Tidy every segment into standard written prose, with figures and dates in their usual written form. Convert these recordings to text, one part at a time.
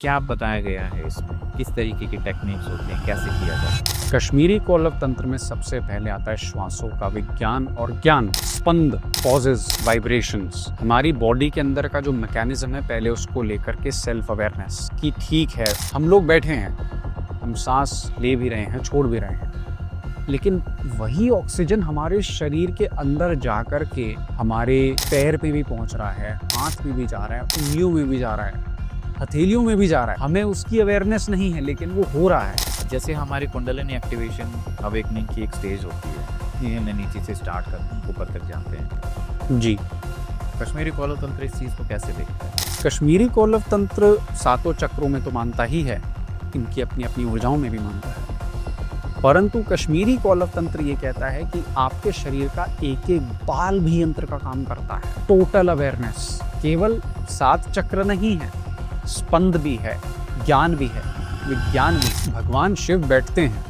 क्या बताया गया है इसमें? किस तरीके की टेक्निक्स होती हैं? कैसे किया जाता है? कश्मीरी कोलव तंत्र में सबसे पहले आता है श्वासों का विज्ञान और ज्ञान, स्पंद, पॉजेज, वाइब्रेशंस। हमारी बॉडी के अंदर का जो मैकेनिज्म है, पहले उसको लेकर के सेल्फ अवेयरनेस कि ठीक है, हम लोग बैठे हैं, हम सांस ले भी रहे हैं, छोड़ भी रहे हैं, लेकिन वही ऑक्सीजन हमारे शरीर के अंदर जा कर के हमारे पैर पे भी पहुंच रहा है, हाथ में भी जा रहा है, उंगलियों में भी जा रहा है, हथेलियों में भी जा रहा है। हमें उसकी अवेयरनेस नहीं है, लेकिन वो हो रहा है। जैसे हमारी कुंडलिनी एक्टिवेशन अवेकनिंग की एक स्टेज होती है, ये हमने नीचे से स्टार्ट करते हैं, ऊपर तक जाते हैं। जी, कश्मीरी कोलव तंत्र इस चीज़ को कैसे देखता है? कश्मीरी कोलव तंत्र सातों चक्रों में तो मानता ही है, इनकी अपनी अपनी ऊर्जाओं में भी मानता है, परंतु कश्मीरी कोलव तंत्र ये कहता है कि आपके शरीर का एक एक बाल भी यंत्र का काम करता है। टोटल अवेयरनेस, केवल 7 चक्र नहीं है, स्पंद भी है, ज्ञान भी है, विज्ञान भी। भगवान शिव बैठते हैं,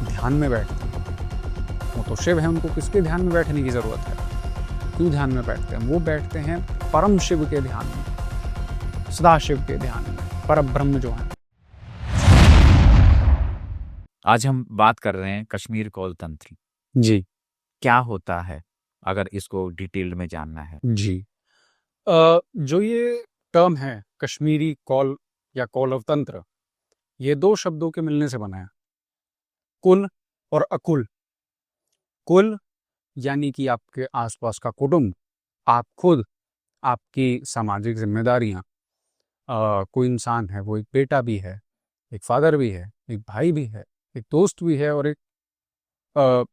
ध्यान में बैठते हैं। वो तो शिव है, उनको किसके ध्यान में बैठने की जरूरत है? क्यों ध्यान में बैठते हैं? वो बैठते हैं परम शिव के ध्यान में, सदा शिव के ध्यान में, परम ब्रह्म जो है। आज हम बात कर रहे हैं कश्मीर कोल तंत्र। जी क्या होता है, अगर इसको डिटेल में जानना है? जी, जो ये टर्म है कश्मीरी कौल या कोलव तंत्र, ये 2 शब्दों के मिलने से बना है, कुल और अकुल। कुल यानी कि आपके आसपास का कुटुंब, आप खुद, आपकी सामाजिक जिम्मेदारियां। कोई इंसान है, वो एक बेटा भी है, एक फादर भी है, एक भाई भी है, एक दोस्त भी है, और अ,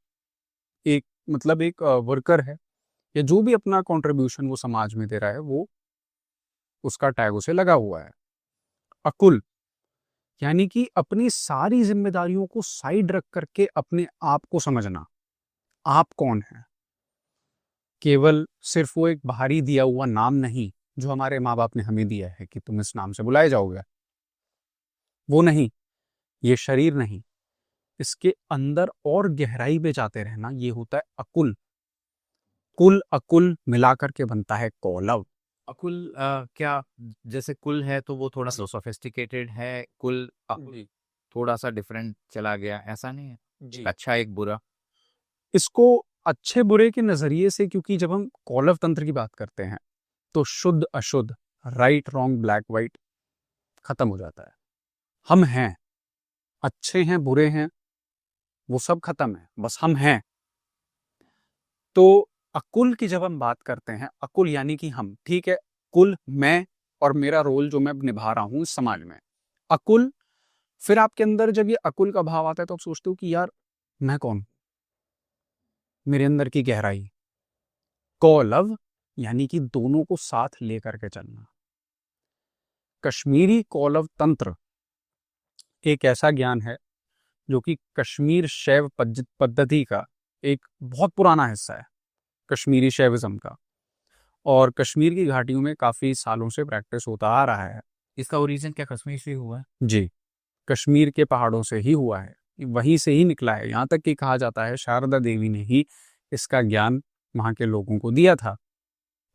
एक मतलब एक वर्कर है, या जो भी अपना कंट्रीब्यूशन वो समाज में दे रहा है, वो उसका टैग उसे लगा हुआ है। अकुल यानी कि अपनी सारी जिम्मेदारियों को साइड रख करके अपने आप को समझना, आप कौन है। केवल सिर्फ वो एक बाहरी दिया हुआ नाम नहीं जो हमारे माँ बाप ने हमें दिया है कि तुम इस नाम से बुलाए जाओगे, वो नहीं, ये शरीर नहीं, इसके अंदर और गहराई में जाते रहना, ये होता है अकुल। कुल अकुल मिलाकर के बनता है कोलव। अकुल क्या, जैसे कुल है तो वो थोड़ा सा सोफिस्टिकेटेड है, कुल जी थोड़ा सा डिफरेंट चला गया, ऐसा नहीं है? जी, एक अच्छा एक बुरा। इसको अच्छे बुरे के नजरिए से, क्योंकि जब हम कोलव तंत्र की बात करते हैं तो शुद्ध अशुद्ध, राइट रॉन्ग, ब्लैक वाइट खत्म हो जाता है। हम हैं, अच्छे हैं बुरे हैं, वो सब खत्म है, बस हम हैं। तो अकुल की जब हम बात करते हैं, अकुल यानी कि हम, ठीक है, कुल मैं और मेरा रोल जो मैं निभा रहा हूं इस समाज में, अकुल। फिर आपके अंदर जब ये अकुल का भाव आता है तो आप सोचते हो कि यार मैं कौन, मेरे अंदर की गहराई। कोलव यानी कि दोनों को साथ लेकर के चलना। कश्मीरी कोलव तंत्र एक ऐसा ज्ञान है जो कि कश्मीर शैव पद्धति का एक बहुत पुराना हिस्सा है, कश्मीरी शैविज्म का, और कश्मीर की घाटियों में काफी सालों से प्रैक्टिस होता आ रहा है। इसका ओरिजिन क्या कश्मीर से हुआ है? जी, कश्मीर के पहाड़ों से ही हुआ है, वहीं से ही निकला है। यहाँ तक कि कहा जाता है शारदा देवी ने ही इसका ज्ञान वहाँ के लोगों को दिया था।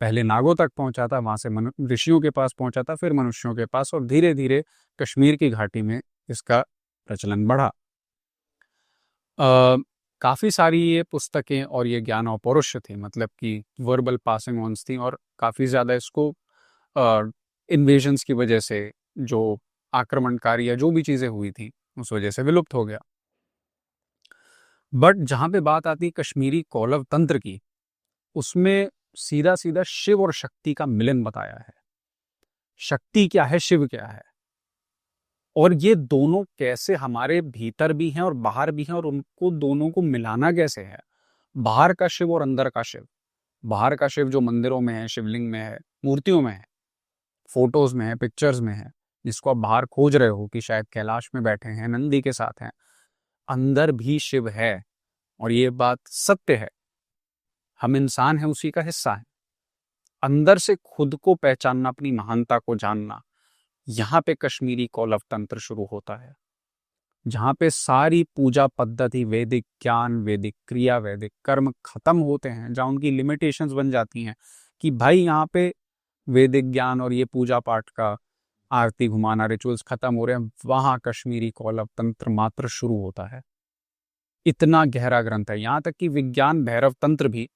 पहले नागों तक पहुंचा था, वहां से ऋषियों के पास पहुंचा था, फिर मनुष्यों के पास, और धीरे धीरे कश्मीर की घाटी में इसका प्रचलन बढ़ा। काफ़ी सारी ये पुस्तकें और ये ज्ञान अपौरुष थे, मतलब कि वर्बल पासिंग ऑन्स थी, और काफ़ी ज़्यादा इसको इन्वेजन्स की वजह से, जो आक्रमणकारी या जो भी चीज़ें हुई थी उस वजह से विलुप्त हो गया। बट जहाँ पे बात आती है कश्मीरी कोलव तंत्र की, उसमें सीधा सीधा शिव और शक्ति का मिलन बताया है। शक्ति क्या है, शिव क्या है, और ये दोनों कैसे हमारे भीतर भी हैं और बाहर भी हैं, और उनको दोनों को मिलाना कैसे है। बाहर का शिव और अंदर का शिव। बाहर का शिव जो मंदिरों में है, शिवलिंग में है, मूर्तियों में है, फोटोज में है, पिक्चर्स में है, जिसको आप बाहर खोज रहे हो कि शायद कैलाश में बैठे हैं, नंदी के साथ हैं, अंदर भी शिव है, और ये बात सत्य है। हम इंसान हैं, उसी का हिस्सा है। अंदर से खुद को पहचानना, अपनी महानता को जानना, यहाँ पे कश्मीरी कोलव तंत्र शुरू होता है, जहाँ पे सारी पूजा पद्धति, वैदिक ज्ञान, वैदिक क्रिया, वैदिक कर्म खत्म होते हैं, जहाँ उनकी लिमिटेशंस बन जाती हैं कि भाई यहाँ पे वैदिक ज्ञान और ये पूजा पाठ का आरती घुमाना, रिचुअल्स खत्म हो रहे हैं, वहां कश्मीरी कौलव तंत्र मात्र शुरू होता है। इतना गहरा ग्रंथ है, यहां तक कि विज्ञान भैरव तंत्र भी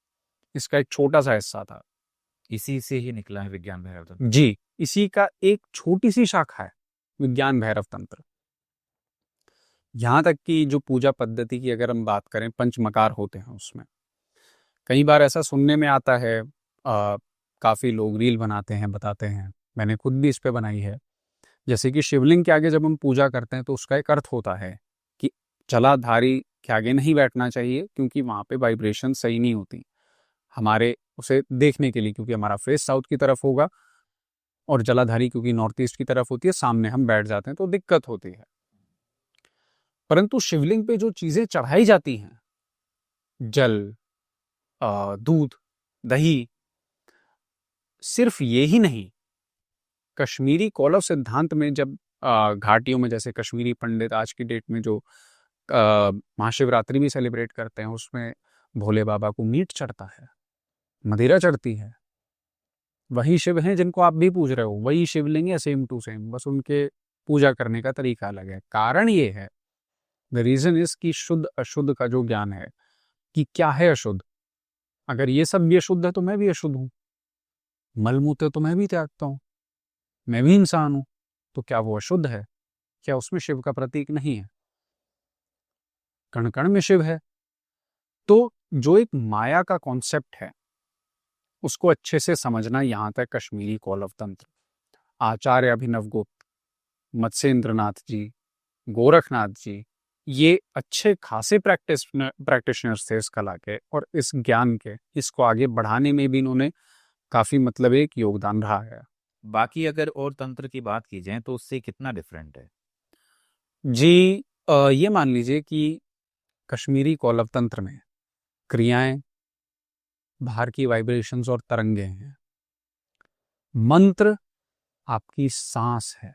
इसका एक छोटा सा हिस्सा था। इसी से ही निकला है विज्ञान भैरव तंत्र। जी, इसी का एक छोटी सी शाखा है विज्ञान भैरव तंत्र। यहां तक कि जो पूजा पद्धति की अगर हम बात करें, पंचमकार होते हैं उसमें। कई बार ऐसा सुनने में आता है, काफी लोग रील बनाते हैं, बताते हैं, मैंने खुद भी इस पे बनाई है। जैसे कि शिवलिंग के आगे जब हम पूजा करते हैं तो उसका एक अर्थ होता है कि जलाधारी के आगे नहीं बैठना चाहिए, क्योंकि वहां पे वाइब्रेशन सही नहीं होती हमारे उसे देखने के लिए, क्योंकि हमारा फेस साउथ की तरफ होगा और जलाधारी क्योंकि नॉर्थ ईस्ट की तरफ होती है, सामने हम बैठ जाते हैं तो दिक्कत होती है। परंतु शिवलिंग पे जो चीजें चढ़ाई जाती हैं, जल, दूध, दही, सिर्फ ये ही नहीं, कश्मीरी कौलव सिद्धांत में जब घाटियों में, जैसे कश्मीरी पंडित आज की डेट में जो महाशिवरात्रि भी सेलिब्रेट करते हैं, उसमें भोले बाबा को मीट चढ़ता है, मदिरा चढ़ती है। वही शिव हैं जिनको आप भी पूज रहे हो, वही शिवलिंग है, सेम टू सेम, बस उनके पूजा करने का तरीका अलग है। कारण ये है, द रीजन इज कि शुद्ध अशुद्ध का जो ज्ञान है कि क्या है अशुद्ध। अगर ये सब भी अशुद्ध है तो मैं भी अशुद्ध हूं, मलमूत्र तो मैं भी त्यागता हूं, मैं भी इंसान हूं, तो क्या वो अशुद्ध है? क्या उसमें शिव का प्रतीक नहीं है? कण कण में शिव है। तो जो एक माया का कॉन्सेप्ट है उसको अच्छे से समझना, यहां तक कश्मीरी कौलव तंत्र, आचार्य अभिनव गुप्त, मत्स्येंद्रनाथ जी, गोरखनाथ जी, ये अच्छे खासे प्रैक्टिशनर्स थे इस कला के और इस ज्ञान के। इसको आगे बढ़ाने में भी इन्होंने काफी मतलब एक योगदान रहा है। बाकी अगर और तंत्र की बात की जाए तो उससे कितना डिफरेंट है? जी, ये मान लीजिए कि कश्मीरी कौलव तंत्र में क्रियाएं बाहर की वाइब्रेशंस और तरंगे हैं, मंत्र आपकी सांस है,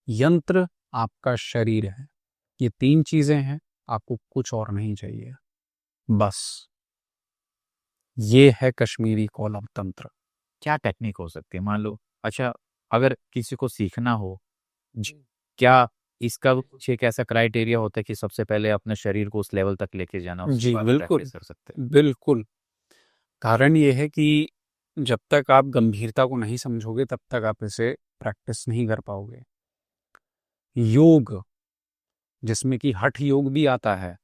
यंत्र आपका शरीर है। ये तीन चीजें हैं, आपको कुछ और नहीं चाहिए, बस। ये है कश्मीरी कौलव तंत्र। क्या टेक्निक हो सकती है? मान लो, अच्छा, अगर किसी को सीखना हो, जी, क्या इसका कुछ एक ऐसा क्राइटेरिया होता है कि सबसे पहले अपने शरीर को उस लेवल तक लेके जाना, उसके जी, बाद बिल्कुल, प्रैक्टिस कर सकते हैं? बिल्कुल। कारण ये है कि जब तक आप गंभीरता को नहीं समझोगे तब तक आप इसे प्रैक्टिस नहीं कर पाओगे। योग, जिसमें कि हठ योग भी आता है,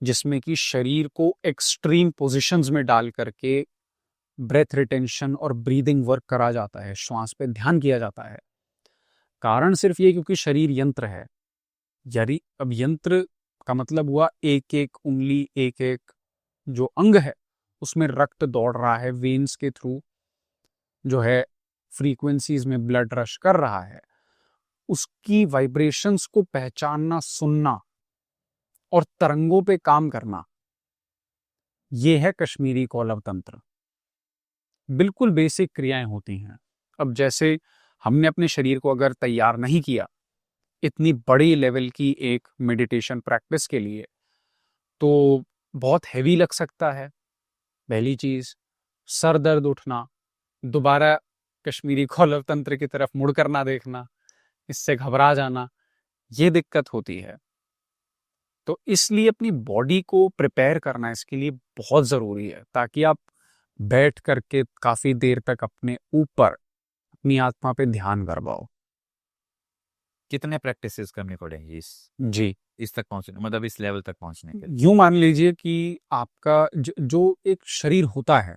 जिसमें कि शरीर को एक्सट्रीम पोजीशंस में डाल करके ब्रेथ रिटेंशन और ब्रीदिंग वर्क करा जाता है, श्वास पे ध्यान किया जाता है। कारण सिर्फ ये क्योंकि शरीर यंत्र है। यदि अब यंत्र का मतलब हुआ एक एक उंगली, एक एक जो अंग है उसमें रक्त दौड़ रहा है, वेन्स के थ्रू जो है फ्रीक्वेंसीज में ब्लड रश कर रहा है, उसकी वाइब्रेशंस को पहचानना, सुनना और तरंगों पे काम करना, ये है कश्मीरी कौलव तंत्र। बिल्कुल बेसिक क्रियाएं होती हैं। अब जैसे हमने अपने शरीर को अगर तैयार नहीं किया इतनी बड़ी लेवल की एक मेडिटेशन प्रैक्टिस के लिए, तो बहुत हैवी लग सकता है। पहली चीज, सर दर्द उठना, दोबारा कश्मीरी कौलव तंत्र की तरफ मुड़कर ना देखना, इससे घबरा जाना, ये दिक्कत होती है। तो इसलिए अपनी बॉडी को प्रिपेयर करना इसके लिए बहुत जरूरी है, ताकि आप बैठ करके काफी देर तक अपने ऊपर, अपनी आत्मा पे ध्यान कर पाओ। कितने प्रैक्टिसेस करनी पड़ेंगी जी, इस तक पहुंचने, मतलब इस लेवल तक पहुंचने के लिए? यूं मान लीजिए कि आपका जो एक शरीर होता है,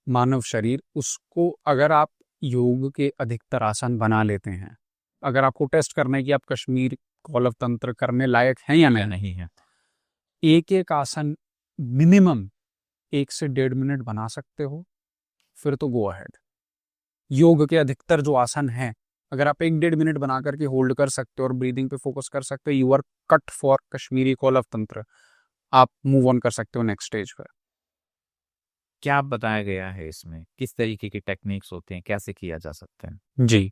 मानव शरीर, उसको अगर आप योग के अधिकतर आसन बना लेते हैं, अगर आपको टेस्ट करना है कि आप कश्मीर कौलव तंत्र करने लायक हैं या या नहीं, नहीं है, एक एक आसन मिनिमम 1 से 1.5 मिनट बना सकते हो, फिर तो गो अहेड। योग के अधिकतर जो आसन हैं, अगर आप 1-1.5 मिनट बना करके होल्ड कर सकते हो और ब्रीदिंग पे फोकस कर सकते हो, you are cut for Kashmiri कौलव तंत्र। आप मूव ऑन कर सकते हो नेक्स्ट स्टेज पर। क्या बताया गया है इसमें? किस तरीके की टेक्निक्स होते हैं, कैसे किया जा सकता है? जी,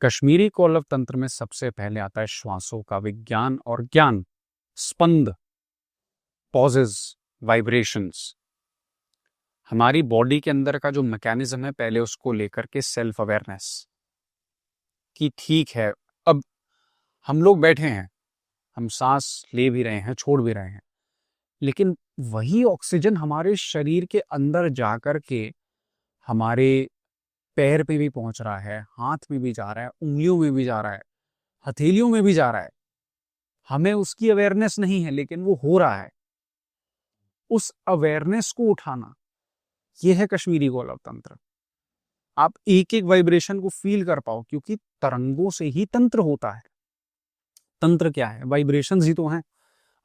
कश्मीरी कौलव तंत्र में सबसे पहले आता है श्वासों का विज्ञान और ज्ञान, स्पंद, पॉजेस, वाइब्रेशंस। हमारी बॉडी के अंदर का जो मैकेनिज्म है, पहले उसको लेकर के सेल्फ अवेयरनेस कि ठीक है, अब हम लोग बैठे हैं, हम सांस ले भी रहे हैं, छोड़ भी रहे हैं, लेकिन वही ऑक्सीजन हमारे शरीर के अंदर जाकर के हमारे पैर पे भी पहुंच रहा है, हाथ में भी जा रहा है, उंगलियों में भी जा रहा है, हथेलियों में भी जा रहा है। हमें उसकी अवेयरनेस नहीं है, लेकिन वो हो रहा है। उस अवेयरनेस को उठाना, ये है कश्मीरी गोलव तंत्र। आप एक एक वाइब्रेशन को फील कर पाओ, क्योंकि तरंगों से ही तंत्र होता है। तंत्र क्या है? वाइब्रेशंस ही तो हैं।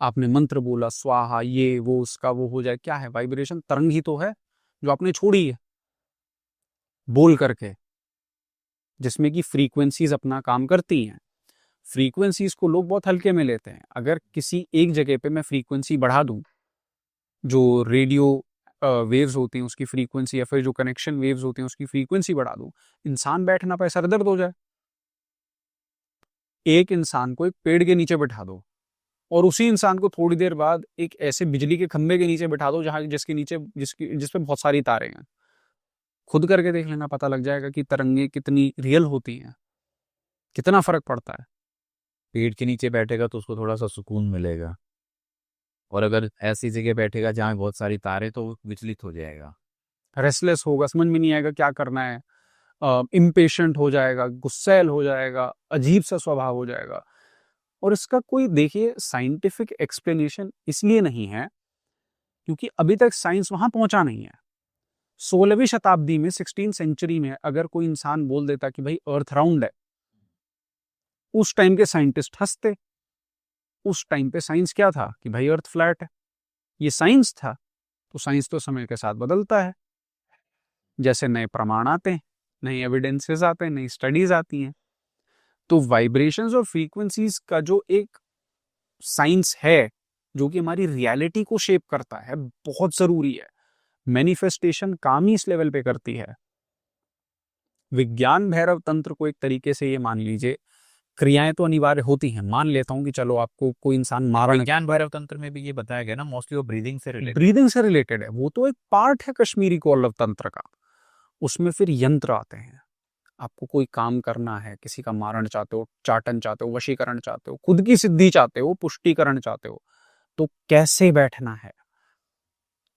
आपने मंत्र बोला, स्वाहा, ये वो, उसका वो हो जाए, क्या है? वाइब्रेशन, तरंग ही तो है जो आपने छोड़ी है बोल करके, जिसमें कि फ्रीक्वेंसीज अपना काम करती हैं। फ्रीक्वेंसीज को लोग बहुत हल्के में लेते हैं। अगर किसी एक जगह पे मैं फ्रीक्वेंसी बढ़ा दूं, जो रेडियो वेव्स होती हैं उसकी फ्रीक्वेंसी, या फिर जो कनेक्शन वेव्स होती हैं उसकी फ्रीक्वेंसी बढ़ा दूं, इंसान बैठ ना पाए, सर दर्द हो जाए। एक इंसान को एक पेड़ के नीचे बैठा दो, और उसी इंसान को थोड़ी देर बाद एक ऐसे बिजली के खंभे के नीचे बैठा दो जहां जिसके नीचे जिसपे बहुत सारी तारें हैं। खुद करके देख लेना, पता लग जाएगा कि तरंगे कितनी रियल होती हैं, कितना फर्क पड़ता है। पेड़ के नीचे बैठेगा तो उसको थोड़ा सा सुकून मिलेगा, और अगर ऐसी जगह बैठेगा जहाँ बहुत सारी तारें, तो वो विचलित हो जाएगा, रेस्टलेस होगा, समझ में नहीं आएगा क्या करना है, इम्पेशेंट हो जाएगा, गुस्सैल हो जाएगा, अजीब सा स्वभाव हो जाएगा। और इसका कोई देखिए साइंटिफिक एक्सप्लेनेशन इसलिए नहीं है क्योंकि अभी तक साइंस वहां पहुंचा नहीं है। 16वीं शताब्दी में, 16 सेंचुरी में अगर कोई इंसान बोल देता कि भाई अर्थ राउंड है, उस टाइम के साइंटिस्ट हंसते। उस टाइम पे साइंस क्या था कि भाई अर्थ फ्लैट है, ये साइंस था। तो साइंस तो समय के साथ बदलता है, जैसे नए प्रमाण आते हैं, नए एविडेंसेस आते हैं, नई स्टडीज आती हैं। तो वाइब्रेशंस और फ्रीक्वेंसीज का जो एक साइंस है, जो कि हमारी रियलिटी को शेप करता है, बहुत जरूरी है। मैनिफेस्टेशन काम ही इस लेवल पे करती है। विज्ञान भैरव तंत्र को एक तरीके से ये मान लीजिए, क्रियाएं तो अनिवार्य होती हैं। मान लेता हूं कि चलो आपको कोई इंसान मारा, विज्ञान भैरव तंत्र में भी ये बताया गया ना, मोस्टली वो ब्रीदिंग से रिलेटेड। ब्रीदिंग से रिलेटेड है, वो तो एक पार्ट है कश्मीरी कौलव तंत्र का। उसमें फिर यंत्र आते हैं। आपको कोई काम करना है, किसी का मारण चाहते हो, चाटन चाहते हो, वशीकरण चाहते हो, खुद की सिद्धि चाहते हो, पुष्टिकरण चाहते हो, तो कैसे बैठना है,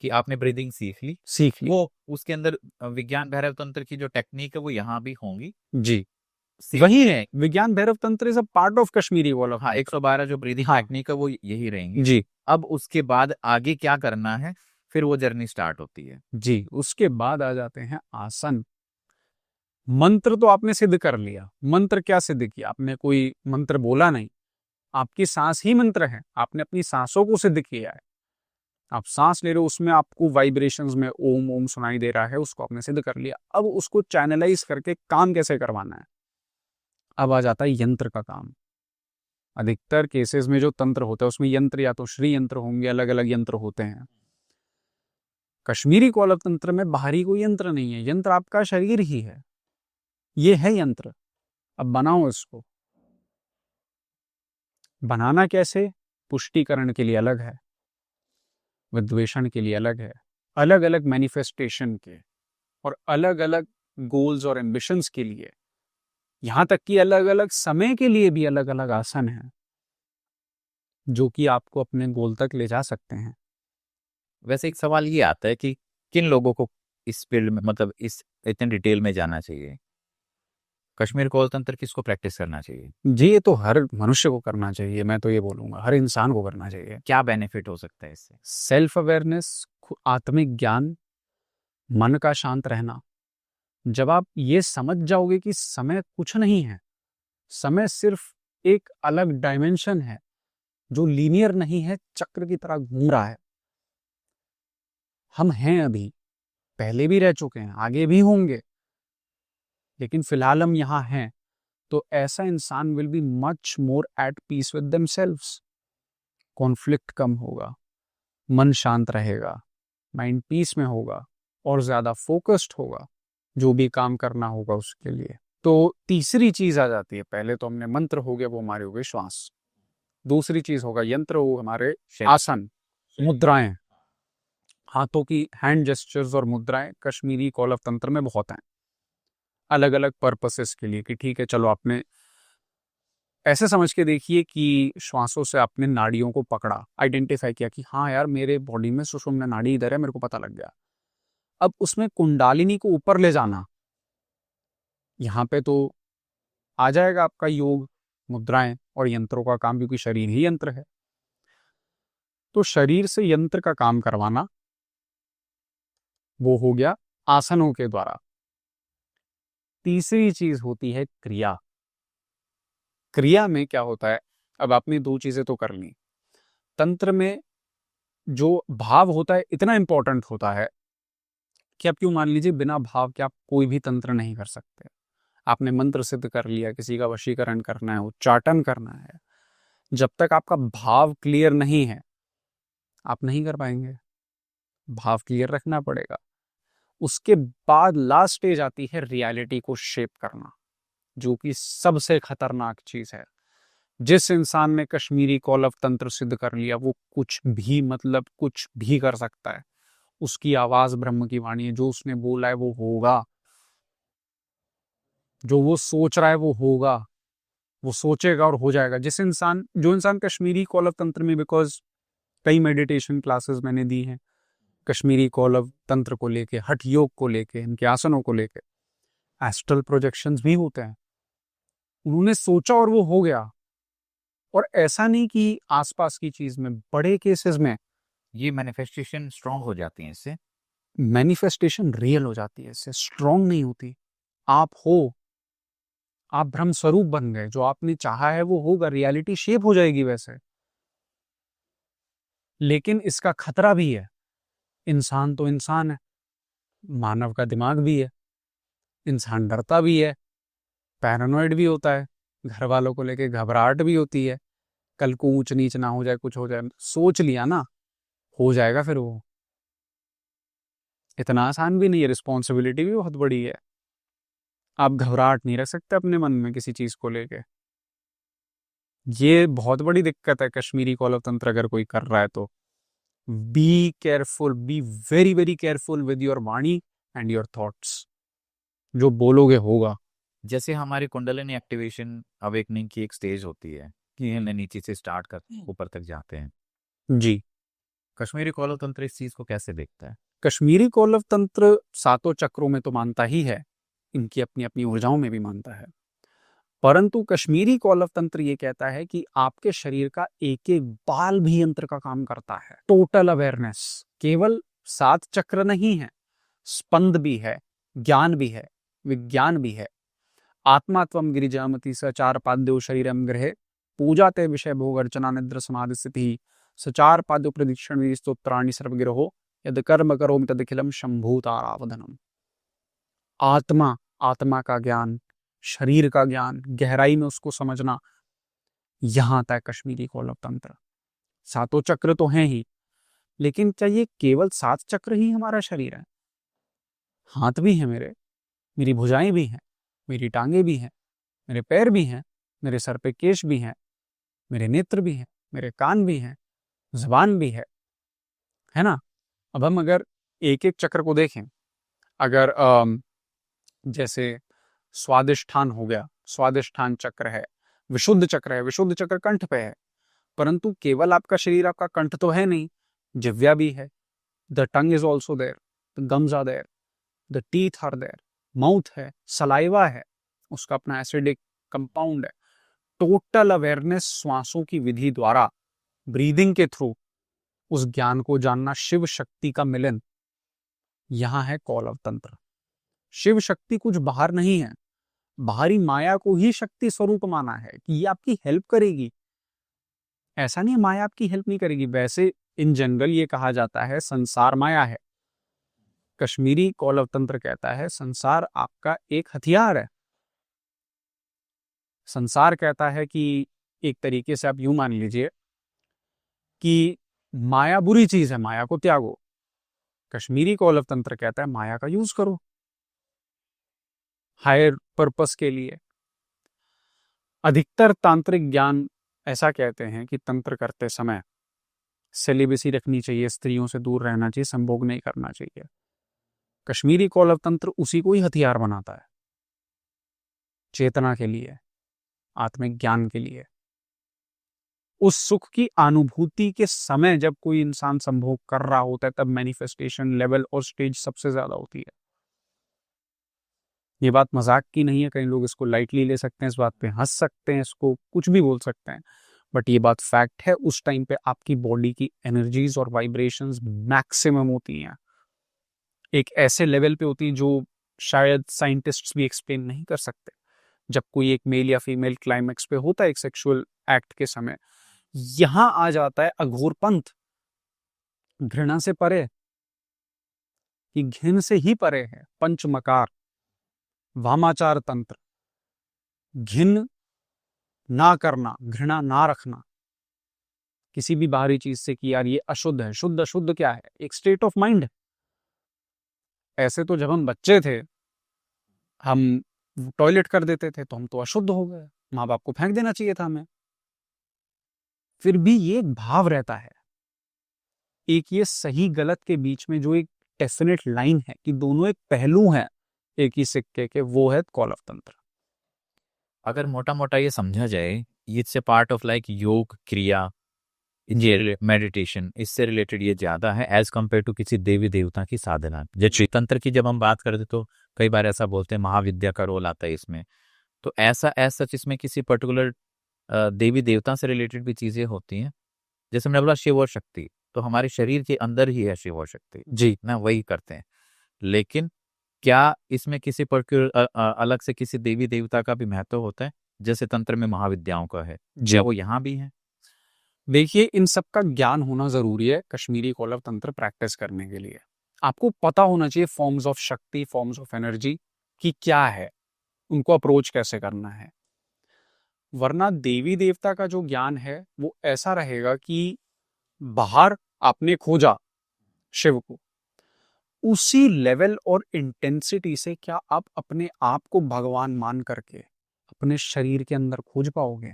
कि आपने ब्रीदिंग सीख ली, सीख ली। वो उसके अंदर विज्ञान भैरव तंत्र की जो टेक्निक है वो यहाँ भी होंगी। जी, वही है। Vigyan Bhairav Tantra is a part of Kashmiri कौलव। हाँ, 112 जो ब्रीदिंग हाँ, टेक्निक है वो यही रहेंगी। जी अब उसके बाद आगे क्या करना है, फिर वो जर्नी स्टार्ट होती है। जी। उसके बाद आ जाते हैं आसन। मंत्र तो आपने सिद्ध कर लिया। मंत्र क्या सिद्ध किया आपने? कोई मंत्र बोला नहीं, आपकी सांस ही मंत्र है। आपने अपनी सांसों को सिद्ध किया है। आप सांस ले रहे हो, उसमें आपको वाइब्रेशंस में ओम ओम सुनाई दे रहा है, उसको आपने सिद्ध कर लिया। अब उसको चैनलाइज करके काम कैसे करवाना है, अब आ जाता है यंत्र का काम। अधिकतर केसेस में जो तंत्र होता है उसमें यंत्र या तो श्री यंत्र होंगे, अलग अलग यंत्र होते हैं। कश्मीरी कौलव तंत्र में बाहरी कोई यंत्र नहीं है, यंत्र आपका शरीर ही है। ये है यंत्र। अब बनाओ इसको। बनाना कैसे? पुष्टिकरण के लिए अलग है, विद्वेषण के लिए अलग है, अलग अलग मैनिफेस्टेशन के और अलग अलग गोल्स और एम्बिशंस के लिए, यहां तक कि अलग अलग समय के लिए भी अलग अलग आसन हैं जो कि आपको अपने गोल तक ले जा सकते हैं। वैसे एक सवाल ये आता है कि किन लोगों को इस फील्ड में, मतलब इस इतने डिटेल में जाना चाहिए? कश्मीर कौल तंत्र किसको प्रैक्टिस करना चाहिए? जी, ये तो हर मनुष्य को करना चाहिए। मैं तो ये बोलूंगा हर इंसान को करना चाहिए। क्या बेनिफिट हो सकता है इससे? सेल्फ अवेयरनेस, आत्मिक ज्ञान, मन का शांत रहना। जब आप ये समझ जाओगे कि समय कुछ नहीं है, समय सिर्फ एक अलग डायमेंशन है जो लीनियर नहीं है, चक्र की तरह घूम रहा है। हम हैं अभी, पहले भी रह चुके हैं, आगे भी होंगे, लेकिन फिलहाल हम यहां हैं। तो ऐसा इंसान will be much more at peace with themselves. Conflict कम होगा, मन शांत रहेगा, माइंड पीस में होगा और ज्यादा फोकस्ड होगा जो भी काम करना होगा उसके लिए। तो तीसरी चीज आ जाती है। पहले तो हमने मंत्र हो गया, वो हमारे हो गए श्वास। दूसरी चीज होगा यंत्र, वो हमारे आसन, मुद्राएं। हाथों की हैंड जेस्चर्स और मुद्राएं कश्मीरी कौलव तंत्र में बहुत हैं, अलग अलग पर्पसेस के लिए। कि ठीक है, चलो आपने ऐसे समझ के देखिए कि श्वासों से आपने नाड़ियों को पकड़ा, आइडेंटिफाई किया कि हाँ यार मेरे बॉडी में सुषुम्ना नाड़ी इधर है, मेरे को पता लग गया। अब उसमें कुंडालिनी को ऊपर ले जाना, यहाँ पे तो आ जाएगा आपका योग, मुद्राएं और यंत्रों का काम, क्योंकि शरीर ही यंत्र है। तो शरीर से यंत्र का काम करवाना वो हो गया आसनों के द्वारा। तीसरी चीज होती है क्रिया। क्रिया में क्या होता है, अब आपने दो चीजें तो कर ली। तंत्र में जो भाव होता है इतना इंपॉर्टेंट होता है कि आप क्यों मान लीजिए बिना भाव के आप कोई भी तंत्र नहीं कर सकते। आपने मंत्र सिद्ध कर लिया, किसी का वशीकरण करना है, उच्चाटन करना है, जब तक आपका भाव क्लियर नहीं है आप नहीं कर पाएंगे। भाव क्लियर रखना पड़ेगा। उसके बाद लास्ट स्टेज आती है रियलिटी को शेप करना, जो कि सबसे खतरनाक चीज है। जिस इंसान ने कश्मीरी कौलव तंत्र सिद्ध कर लिया वो कुछ भी, मतलब कुछ भी कर सकता है। उसकी आवाज ब्रह्म की वाणी है, जो उसने बोला है वो होगा, जो वो सोच रहा है वो होगा, वो सोचेगा और हो जाएगा। जो इंसान कश्मीरी कौलव तंत्र में, बिकॉज कई मेडिटेशन क्लासेस मैंने दी हैं कश्मीरी कौलव तंत्र को लेके, हठ योग को लेके, इनके आसनों को लेके, एस्ट्रल प्रोजेक्शंस भी होते हैं। उन्होंने सोचा और वो हो गया। और ऐसा नहीं कि आसपास की चीज में, बड़े केसेस में ये मैनिफेस्टेशन स्ट्रांग हो जाती है इससे। मैनिफेस्टेशन रियल हो जाती है, इससे स्ट्रांग नहीं होती। आप हो, आप ब्रह्म स्वरूप बन गए, जो आपने चाहा है वो होगा, रियलिटी शेप हो जाएगी वैसे। लेकिन इसका खतरा भी है। इंसान तो इंसान है, मानव का दिमाग भी है, इंसान डरता भी है, पैरानॉइड भी होता है, घर वालों को लेके घबराहट भी होती है, कल को ऊंच नीच ना हो जाए, कुछ हो जाए। सोच लिया ना, हो जाएगा फिर वो। इतना आसान भी नहीं है, रिस्पॉन्सिबिलिटी भी बहुत बड़ी है। आप घबराहट नहीं रख सकते अपने मन में किसी चीज को लेके। ये बहुत बड़ी दिक्कत है कश्मीरी कौलव तंत्र अगर कोई कर रहा है तो। Be careful, be very very careful with your वाणी एंड योर थॉट्स। जो बोलोगे होगा। जैसे हमारी कुंडलिनी एक्टिवेशन अवेकनिंग की एक स्टेज होती है कि हम नीचे से स्टार्ट कर ऊपर तक जाते हैं। जी। कश्मीरी कौलव तंत्र इस चीज को कैसे देखता है? कश्मीरी कौलव तंत्र सातों चक्रों में तो मानता ही है, इनकी अपनी अपनी ऊर्जाओं में भी मानता है। परंतु कश्मीरी कौलव तंत्र ये कहता है कि आपके शरीर का एक एक बाल भी यंत्र का काम करता है। Total awareness. केवल सात चक्र नहीं है, स्पंद भी है, ज्ञान भी है, विज्ञान भी है। आत्मा त्वम गिरिजामति सचार पाद्यो शरीरम ग्रहे पूजा ते विषय भोग अर्चना निद्र समाधि स्थिति सचार पाद्यो प्रदीक्षण स्तोत्राणि सर्वगिरहो यद कर्म करोमि तदखिलम शंभूतारावधनम। आत्मा, आत्मा का ज्ञान, शरीर का ज्ञान, गहराई में उसको समझना, यहां तक कश्मीरी कौलव तंत्र। सातों चक्र तो हैं ही, लेकिन क्या ये केवल सात चक्र ही हमारा शरीर है? हाथ भी है मेरे, मेरी भुजाएं भी हैं, मेरी टांगे भी हैं, मेरे पैर भी हैं, मेरे सर पे केश भी हैं, मेरे नेत्र भी हैं, मेरे कान भी हैं, जबान भी है ना? अब हम अगर एक एक चक्र को देखें, अगर जैसे स्वादिष्ठान हो गया, स्वादिष्ठान चक्र है, विशुद्ध चक्र है, विशुद्ध चक्र कंठ पे है। परंतु केवल आपका शरीर, आपका कंठ तो है नहीं, जिह्वा भी है। The tongue is also there, the gums are there, the teeth are there, mouth है, सलाइवा है, उसका अपना एसिडिक कंपाउंड है। टोटल अवेयरनेस श्वासों की विधि द्वारा, ब्रीदिंग के थ्रू उस ज्ञान को जानना, शिव शक्ति का मिलन, यहां है कौलव तंत्र। शिव शक्ति कुछ बाहर नहीं है, बाहरी माया को ही शक्ति स्वरूप माना है कि ये आपकी हेल्प करेगी। ऐसा नहीं है माया आपकी हेल्प नहीं करेगी। वैसे इन जनरल ये कहा जाता है संसार माया है। कश्मीरी कौलव तंत्र कहता है संसार आपका एक हथियार है। संसार कहता है कि एक तरीके से आप यूं मान लीजिए कि माया बुरी चीज है, माया को त्यागो। कश्मीरी कौलव तंत्र कहता है माया का यूज करो हायर पर्पस के लिए। अधिकतर तांत्रिक ज्ञान ऐसा कहते हैं कि तंत्र करते समय सेलिबेसी रखनी चाहिए, स्त्रियों से दूर रहना चाहिए, संभोग नहीं करना चाहिए। कश्मीरी कौलव तंत्र उसी को ही हथियार बनाता है, चेतना के लिए, आत्मिक ज्ञान के लिए। उस सुख की अनुभूति के समय जब कोई इंसान संभोग कर रहा होता है, तब मैनिफेस्टेशन लेवल और स्टेज सबसे ज्यादा होती है। ये बात मजाक की नहीं है, कई लोग इसको लाइटली ले सकते हैं, इस बात पे हंस सकते हैं, इसको कुछ भी बोल सकते हैं, बट ये बात फैक्ट है। उस टाइम पे आपकी बॉडी की एनर्जीज और वाइब्रेशंस मैक्सिमम होती हैं, एक ऐसे लेवल पे होती हैं जो शायद साइंटिस्ट्स भी एक्सप्लेन नहीं कर सकते। जब कोई एक मेल या फीमेल क्लाइमेक्स पे होता है एक सेक्सुअल एक्ट के समय, यहां आ जाता है अघोर पंथ, घृणा से परे, कि घिन से ही परे है पंचमकार, वामाचार तंत्र, घिन ना करना, घृणा ना रखना किसी भी बाहरी चीज से कि यार ये अशुद्ध है। शुद्ध अशुद्ध क्या है? एक स्टेट ऑफ माइंड है। ऐसे तो जब हम बच्चे थे, हम टॉयलेट कर देते थे तो हम तो अशुद्ध हो गए, माँ बाप को फेंक देना चाहिए था हमें। फिर भी ये एक भाव रहता है, एक ये सही गलत के बीच में जो एक डेफिनेट लाइन है कि दोनों एक पहलू हैं एक ही सिक्के के, वो है कौलव तंत्र। अगर मोटा मोटा ये समझा जाए, it's a part of like योग क्रिया, मेडिटेशन, इससे रिलेटेड ये ज्यादा है एज कम्पेयर टू किसी देवी देवता की साधना। जैसे तंत्र की जब हम बात करते तो कई बार ऐसा बोलते हैं महाविद्या का रोल आता है इसमें, तो ऐसा एज सच इसमें किसी पर्टिकुलर देवी देवता से रिलेटेड भी चीजें होती हैं। जैसे मैंने बोला शिव और शक्ति, तो हमारे शरीर के अंदर ही है शिव और शक्ति जी ना, वही करते हैं। लेकिन क्या इसमें किसी पर्टिकुलर अलग से किसी देवी देवता का भी महत्व होता है, जैसे तंत्र में महाविद्याओं का है, क्या वो यहाँ भी है? देखिए, इन सब का ज्ञान होना जरूरी है कश्मीरी कौलव तंत्र प्रैक्टिस करने के लिए। आपको पता होना चाहिए फॉर्म्स ऑफ शक्ति, फॉर्म्स ऑफ एनर्जी की क्या है, उनको अप्रोच कैसे करना है। वरना देवी देवता का जो ज्ञान है वो ऐसा रहेगा कि बाहर आपने खोजा शिव को, उसी लेवल और इंटेंसिटी से क्या आप अपने आप को भगवान मान करके अपने शरीर के अंदर खोज पाओगे?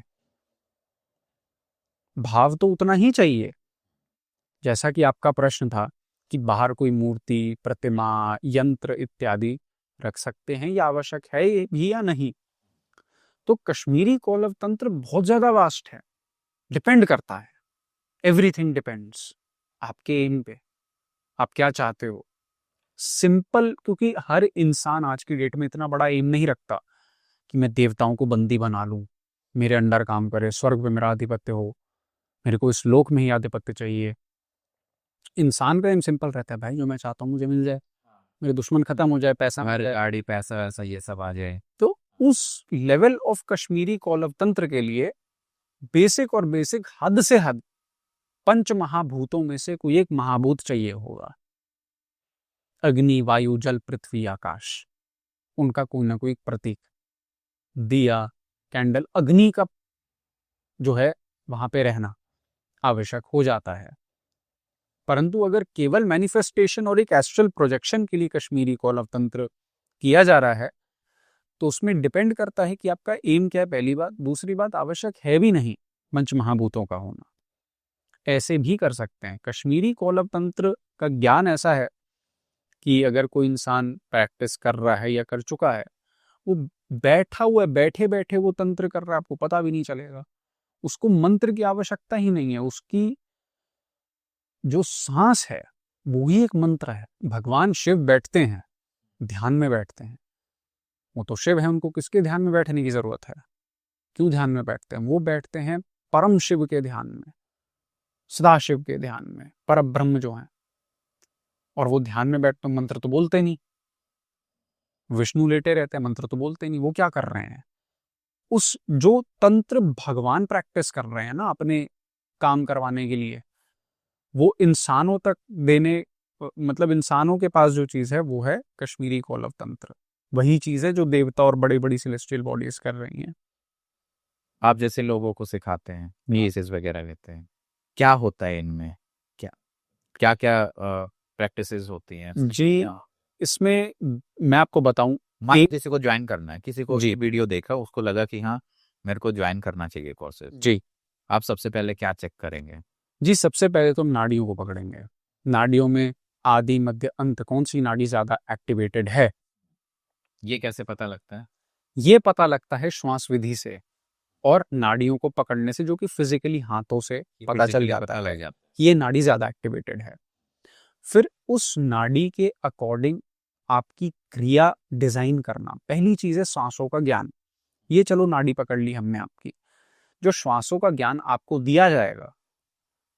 भाव तो उतना ही चाहिए। जैसा कि आपका प्रश्न था कि बाहर कोई मूर्ति, प्रतिमा, यंत्र इत्यादि रख सकते हैं या आवश्यक है ये भी या नहीं, तो कश्मीरी कौलव तंत्र बहुत ज्यादा वास्ट है, डिपेंड करता है। एवरीथिंग डिपेंड्स आपके एम पे, आप क्या चाहते हो। सिंपल, क्योंकि हर इंसान आज की डेट में इतना बड़ा एम नहीं रखता कि मैं देवताओं को बंदी बना लूं, मेरे अंडर काम करे, स्वर्ग में मेरा आधिपत्य हो, मेरे को इस लोक में ही आधिपत्य चाहिए। इंसान का एम सिंपल रहता है, भाई जो मैं चाहता हूँ मुझे मिल जाए, मेरे दुश्मन खत्म हो जाए, पैसा मिल जाए। गाड़ी, पैसा वैसा ये सब आ जाए। तो उस लेवल ऑफ कश्मीरी कौलव तंत्र के लिए बेसिक और बेसिक हद से हद पंच महाभूतों में से कोई एक महाभूत चाहिए होगा। अग्नि, वायु, जल, पृथ्वी, आकाश, उनका कोई ना कोई प्रतीक, दिया, कैंडल, अग्नि का जो है वहां पे रहना आवश्यक हो जाता है। परंतु अगर केवल मैनिफेस्टेशन और एक एस्ट्रल प्रोजेक्शन के लिए कश्मीरी कौलव तंत्र किया जा रहा है, तो उसमें डिपेंड करता है कि आपका एम क्या है, पहली बात। दूसरी बात, आवश्यक है भी नहीं पंच महाभूतों का होना, ऐसे भी कर सकते हैं। कश्मीरी कौलव तंत्र का ज्ञान ऐसा है कि अगर कोई इंसान प्रैक्टिस कर रहा है या कर चुका है, वो बैठा हुआ है, बैठे बैठे वो तंत्र कर रहा है, आपको पता भी नहीं चलेगा। उसको मंत्र की आवश्यकता ही नहीं है, उसकी जो सांस है वो ही एक मंत्र है। भगवान शिव बैठते हैं, ध्यान में बैठते हैं, वो तो शिव है, उनको किसके ध्यान में बैठने की जरूरत है? क्यों ध्यान में बैठते हैं? वो बैठते हैं परम शिव के ध्यान में, सदा शिव के ध्यान में, पर ब्रह्म जो है। और वो ध्यान में बैठते मंत्र तो बोलते नहीं, विष्णु लेटे रहते हैं, मंत्र तो बोलते नहीं। वो क्या कर रहे हैं? उस जो तंत्र भगवान प्रैक्टिस कर रहे हैं ना अपने काम करवाने के लिए, वो इंसानों तक देने, मतलब इंसानों के पास जो चीज है वो है कश्मीरी कौलव तंत्र। वही चीज है जो देवता और बड़ी बड़ी सेलेस्टियल बॉडीज कर रही हैं। आप जैसे लोगों को सिखाते हैं, मीसेस वगैरह लेते हैं, क्या होता है इनमें? क्या क्या क्या प्रैक्टिसेस होती हैं जी, इसमें मैं आपको बताऊं, मान किसी को ज्वाइन करना है, किसी को जी। वीडियो देखा, उसको लगा कि हाँ मेरे को ज्वाइन करना चाहिए कोर्सेज, जी, आप सबसे पहले क्या चेक करेंगे? जी, सबसे पहले तो हम नाड़ियों को पकड़ेंगे। नाड़ियों में आदि, मध्य, अंत कौन सी नाड़ी ज़्यादा एक्टिवेटेड है, ये कैसे पता लगता है? ये पता लगता है श्वास विधि से और नाड़ियों को पकड़ने से, जो कि फिजिकली हाथों से ये पता चल physically जाता पता है लग जाता कि ये नाड़ी ज़्यादा एक्टिवेटेड है। फिर उस नाड़ी के अकॉर्डिंग आपकी क्रिया डिज़ाइन करना। पहली चीज़ है सांसों का ज्ञान। ये चलो नाड़ी पकड़ ली हमने आपकी। जो श्वासों का ज्ञान आपको दिया जाएगा,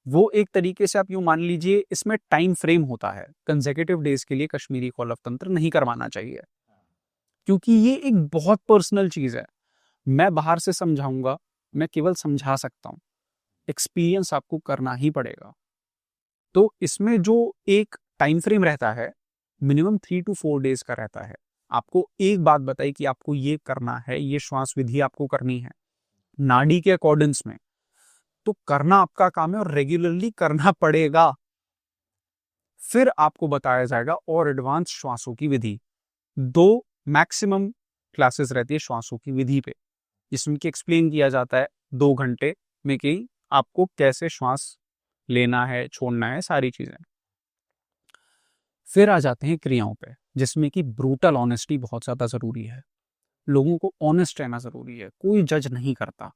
वो एक तरीके से आप यूँ मान लीजिए इसमें टाइम फ्रेम होता है। कंसेक्यूटिव डेज़ के लिए कश्मीरी कौलव तंत्र नहीं करवाना चाहिए, क्योंकि ये एक बहुत पर्सनल चीज़ है। मैं बाहर से समझाऊँगा, मैं केवल समझा सकता हूँ। एक्सपीरियंस आपको करना ही पड़ेगा। तो इसमें जो एक टाइम फ्रेम रहता है, मिनिमम 3 टू 4 डेज़ का रहता है। आपको एक बात बताई कि आपको ये करना है, ये श्वास विधि आपको करनी है, नाड़ी के अकॉर्डेंस में, तो करना आपका काम है और रेगुलरली करना पड़ेगा। फिर आपको बताया जाएगा और एडवांस श्वासों की विधि। 2 मैक्सिमम क्लासेस रहती है श्वासों की विधि पे, जिसमें कि एक्सप्लेन किया जाता है 2 घंटे में कि आपको कैसे श्वास लेना है, छोड़ना है, सारी चीज़ें। फिर आ जाते हैं क्रियाओं पे, जिसमें कि ब्रूटल ऑनेस्टी बहुत ज़्यादा ज़रूरी है। लोगों को ऑनेस्ट रहना ज़रूरी है, कोई जज नहीं करता।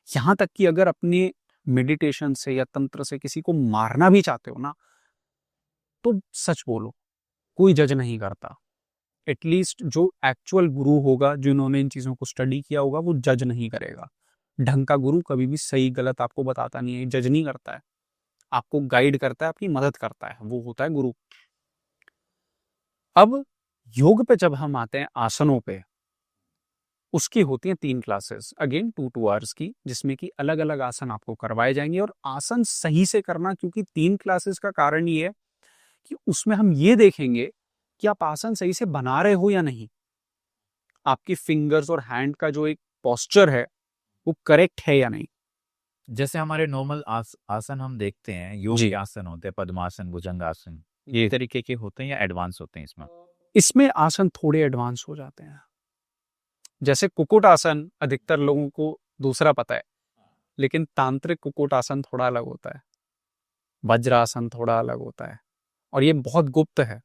यहाँ तक कि अगर अपने मेडिटेशन से या तंत्र से किसी को मारना भी चाहते हो ना, तो सच बोलो, कोई जज नहीं करता। एटलीस्ट जो एक्चुअल गुरु होगा, जिन्होंने इन चीज़ों को स्टडी किया होगा, वो जज नहीं करेगा। ढंग का गुरु कभी भी सही गलत आपको बताता नहीं है, जज नहीं करता है, आपको गाइड करता है, आपकी मदद करता है, वो होता है गुरु। अब योग पे जब हम आते हैं आसनों पे, उसकी होती हैं 3 क्लासेस, अगेन 2 आवर्स की, जिसमें कि अलग अलग आसन आपको करवाए जाएंगे और आसन सही से करना। क्योंकि 3 क्लासेस का कारण ये है कि उसमें हम ये देखेंगे कि आप आसन सही से बना रहे हो या नहीं, आपकी फिंगर्स और हैंड का जो एक पोस्चर है वो करेक्ट है या नहीं। है। जैसे हमारे नॉर्मल आसन हम देखते हैं, योग जी। के आसन होते हैं, पद्मासन, भुजंगासन, ये तरीके के होते हैं या एडवांस होते हैं इसमें? इसमें आसन थोड़े एडवांस हो जाते हैं। जैसे कुक्कुट आसन अधिकतर लोगों को दूसरा पता है, लेकिन तांत्रिक कुक्कुट आसन थोड़ा अलग होता है, वज्रासन थोड़ा अलग होता है, और ये बहुत गुप्त है।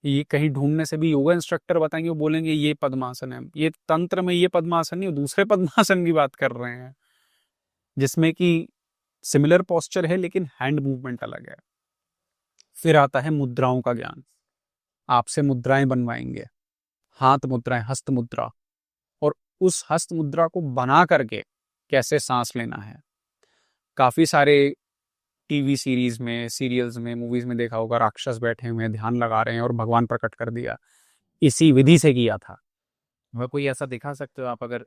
ये कहीं ढूंढने से भी योगा इंस्ट्रक्टर बताएंगे, वो बोलेंगे ये पद्मासन है, ये तंत्र में ये पद्मासन नहीं, दूसरे पद्मासन की बात कर रहे हैं, जिसमें कि सिमिलर पोस्चर है लेकिन हैंड मूवमेंट अलग है। फिर आता है मुद्राओं का ज्ञान। आपसे मुद्राएं बनवाएंगे, हाथ मुद्राएं, हस्त मुद्रा, और उस हस्त मुद्रा को बना करके कैसे सांस लेना है। काफी सारे टीवी सीरीज में, सीरियल्स में, मूवीज में देखा होगा, राक्षस बैठे हुए हैं, ध्यान लगा रहे हैं और भगवान प्रकट कर दिया। इसी विधि से किया था। वह कोई ऐसा दिखा सकते हो आप, अगर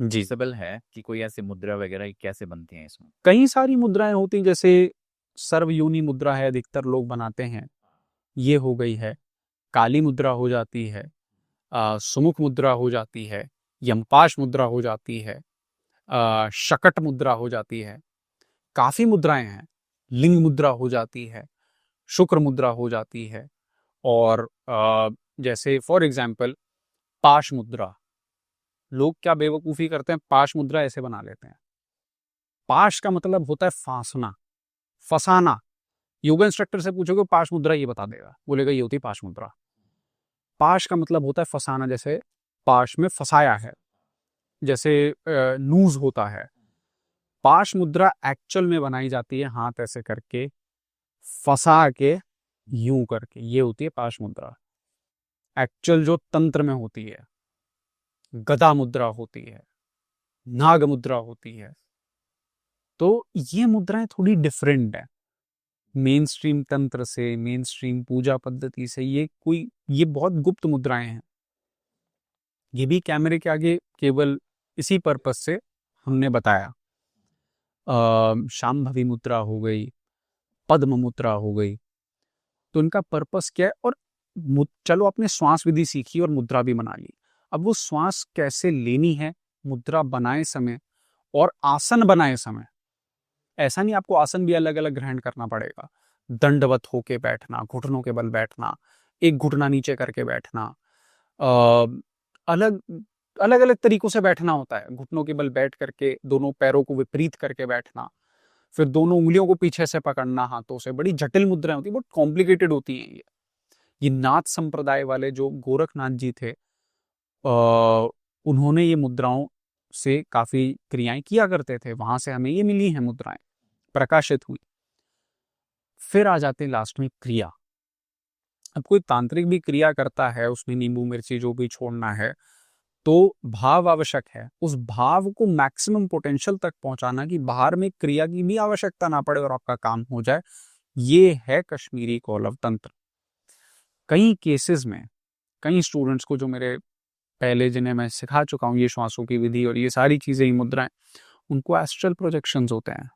जी, पॉसिबल है कि कोई ऐसी मुद्रा वगैरह कैसे बनती है इसमें? कई सारी मुद्राएं होती हैं, जैसे सर्वयोनि मुद्रा है, अधिकतर लोग बनाते हैं, ये हो गई है। काली मुद्रा हो जाती है, सुमुख मुद्रा हो जाती है, यमपाश मुद्रा हो जाती है, शकट मुद्रा हो जाती है। काफी मुद्राएं हैं। लिंग मुद्रा हो जाती है, शुक्र मुद्रा हो जाती है, और जैसे फॉर एग्जाम्पल पाश मुद्रा। लोग क्या बेवकूफ़ी करते हैं, पाश मुद्रा ऐसे बना लेते हैं। पाश का मतलब होता है फांसना, फसाना। योगा इंस्ट्रक्टर से पूछोगे पाश मुद्रा, ये बता देगा, बोलेगा ये होती है पाश मुद्रा। पाश का मतलब होता है फसाना, जैसे पाश में फसाया है, जैसे नूज होता है। पाश मुद्रा एक्चुअल में बनाई जाती है हाथ ऐसे करके, फंसा के, यूं करके, ये होती है पाश मुद्रा। एक्चुअल जो तंत्र में होती है, गदा मुद्रा होती है, नाग मुद्रा होती है। तो ये मुद्राएं थोड़ी डिफरेंट है मेन स्ट्रीम तंत्र से, मेन स्ट्रीम पूजा पद्धति से। ये बहुत गुप्त मुद्राएं हैं। ये भी कैमरे के आगे केवल इसी पर्पज से हमने बताया। शांभवी मुद्रा हो गई, पद्म मुद्रा हो गई, तो इनका पर्पस क्या है। और चलो आपने श्वास विधि सीखी और मुद्रा भी बना ली, अब वो श्वास कैसे लेनी है मुद्रा बनाए समय और आसन बनाए समय। ऐसा नहीं आपको आसन भी अलग अलग ग्रहण करना पड़ेगा। दंडवत होके बैठना, घुटनों के बल बैठना, एक घुटना नीचे करके बैठना, अलग अलग अलग तरीकों से बैठना होता है। घुटनों के बल बैठ करके दोनों पैरों को विपरीत करके बैठना, फिर दोनों उंगलियों को पीछे से पकड़ना हाथों से, बड़ी जटिल मुद्राएं होती है, बहुत कॉम्प्लिकेटेड होती हैं ये नाथ संप्रदाय वाले जो गोरखनाथ जी थे, उन्होंने ये मुद्राओं से काफी क्रियाएं किया करते थे, वहां से हमें ये मिली हैं मुद्राएं, प्रकाशित हुई। फिर आ जाते हैं लास्ट में क्रिया। अब कोई तांत्रिक भी क्रिया करता है, उसमें नींबू मिर्ची जो भी छोड़ना है, तो भाव आवश्यक है। उस भाव को मैक्सिमम पोटेंशियल तक पहुंचाना कि बाहर में क्रिया की भी आवश्यकता ना पड़े और आपका काम हो जाए, ये है कश्मीरी कौलव तंत्र। कई केसेस में कई स्टूडेंट्स को जो मेरे पहले जिन्हें मैं सिखा चुका हूँ ये श्वासों की विधि और ये सारी चीजें, ये मुद्राएं, उनको एस्ट्रल प्रोजेक्शंस होते हैं।